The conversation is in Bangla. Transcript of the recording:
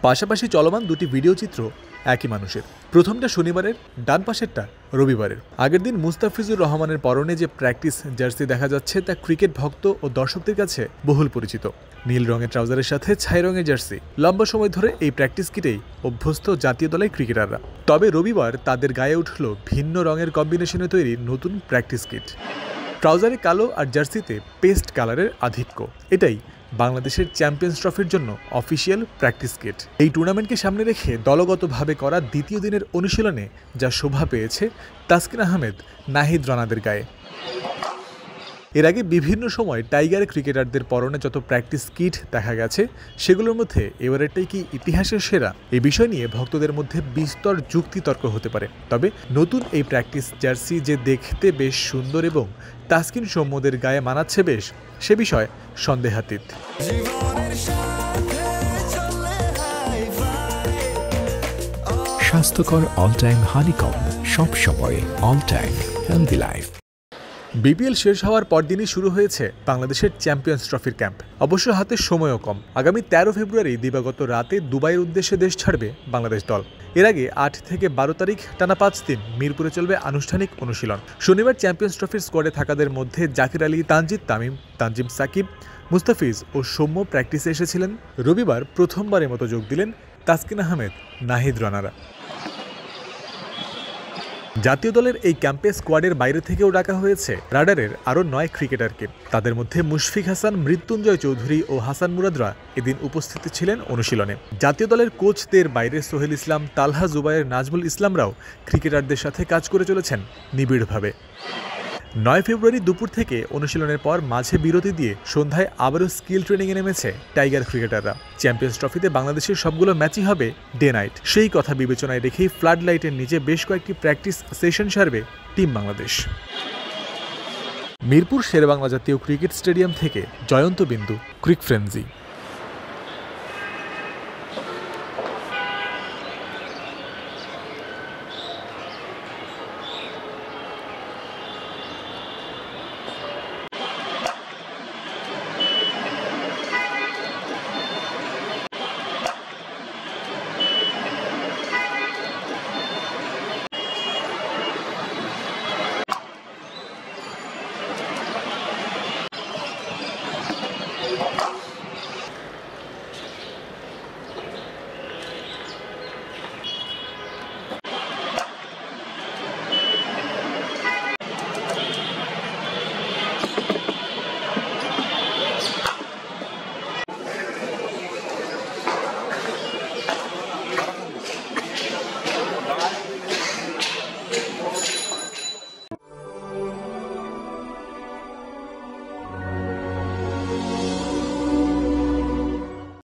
পাশাপাশি চলমান দুটি ভিডিও চিত্র একই মানুষের। প্রথমটা শনিবারের, ডান পাশেরটা রবিবারের। আগের দিন মুস্তাফিজুর রহমানের পরনে যে প্র্যাকটিস জার্সি দেখা যাচ্ছে তা ক্রিকেট ভক্ত ও দর্শকদের কাছে বহুল পরিচিত। নীল রঙের ট্রাউজারের সাথে ছাই রঙের জার্সি। লম্বা সময় ধরে এই প্র্যাকটিস কিটেই অভ্যস্ত জাতীয় দলের ক্রিকেটাররা। তবে রবিবার তাদের গায়ে উঠল ভিন্ন রঙের কম্বিনেশনে তৈরি নতুন প্র্যাকটিস কিট। ট্রাউজারে কালো আর জার্সিতে পেস্ট কালারের আধিক্য। এটাই বাংলাদেশের চ্যাম্পিয়ন্স ট্রফির জন্য অফিসিয়াল প্র্যাকটিস কিট। এই টুর্নামেন্টকে সামনে রেখে দলগতভাবে করা দ্বিতীয় দিনের অনুশীলনে যা শোভা পেয়েছে তাসকিন আহমেদ, নাহিদ রানাদের গায়ে। এর আগে বিভিন্ন সময় টাইগার ক্রিকেটারদের পরনে যত প্র্যাকটিস কিট দেখা গেছে সেগুলোর মধ্যে এবারেরটাই কি ইতিহাসের সেরা? এই বিষয় নিয়ে ভক্তদের মধ্যে বিস্তর যুক্তিতর্ক হতে পারে। তবে নতুন এই প্র্যাকটিস জার্সি যে দেখতে বেশ সুন্দর এবং তাসকিন সৌম্যদের গায়ে মানাচ্ছে বেশ, সে বিষয়ে সন্দেহাতীত। স্বাস্থ্যকর অল টাইম হানিকম, সব সময় all time healthy life. BPL শেষ হওয়ার পরদিনই শুরু হয়েছে বাংলাদেশের চ্যাম্পিয়ন্স ট্রফির ক্যাম্প। অবশ্য হাতে সময়ও কম। আগামী 13 ফেব্রুয়ারি দিবাগত রাতে দুবাইয়ের উদ্দেশ্যে দেশ ছাড়বে বাংলাদেশ দল। এর আগে 8 থেকে 12 তারিখ টানা 5 দিন মিরপুরে চলবে আনুষ্ঠানিক অনুশীলন। শনিবার চ্যাম্পিয়ন্স ট্রফির স্কোয়াডে থাকাদের মধ্যে জাকির আলী, তানজিদ তামিম, তানজিম সাকিব, মুস্তাফিজ ও সৌম্য প্র্যাকটিসে এসেছিলেন। রবিবার প্রথমবারের মতো যোগ দিলেন তাসকিন আহমেদ, নাহিদ রানারা। জাতীয় দলের এই ক্যাম্পে স্কোয়াডের বাইরে থেকেও ডাকা হয়েছে রাডারের আরও 9 ক্রিকেটারকে। তাদের মধ্যে মুশফিক হাসান, মৃত্যুঞ্জয় চৌধুরী ও হাসান মুরাদরা এদিন উপস্থিত ছিলেন অনুশীলনে। জাতীয় দলের কোচদের বাইরে সোহেল ইসলাম, তালহা জুবায়ের, নাজমুল ইসলামরাও ক্রিকেটারদের সাথে কাজ করে চলেছেন নিবিড়ভাবে। 9 ফেব্রুয়ারি দুপুর থেকে অনুশীলনের পর মাঝে বিরতি দিয়ে সন্ধ্যায় আবারও স্কিল ট্রেনিংয়ে নেমেছে টাইগার ক্রিকেটাররা। চ্যাম্পিয়ন্স ট্রফিতে বাংলাদেশের সবগুলো ম্যাচই হবে ডে নাইট। সেই কথা বিবেচনায় রেখেই ফ্লাড লাইটের নিচে বেশ কয়েকটি প্র্যাকটিস সেশন সারবে টিম বাংলাদেশ। মিরপুর শেরেবাংলা জাতীয় ক্রিকেট স্টেডিয়াম থেকে জয়ন্ত বিন্দু, ক্রিক ফ্রেন্সি।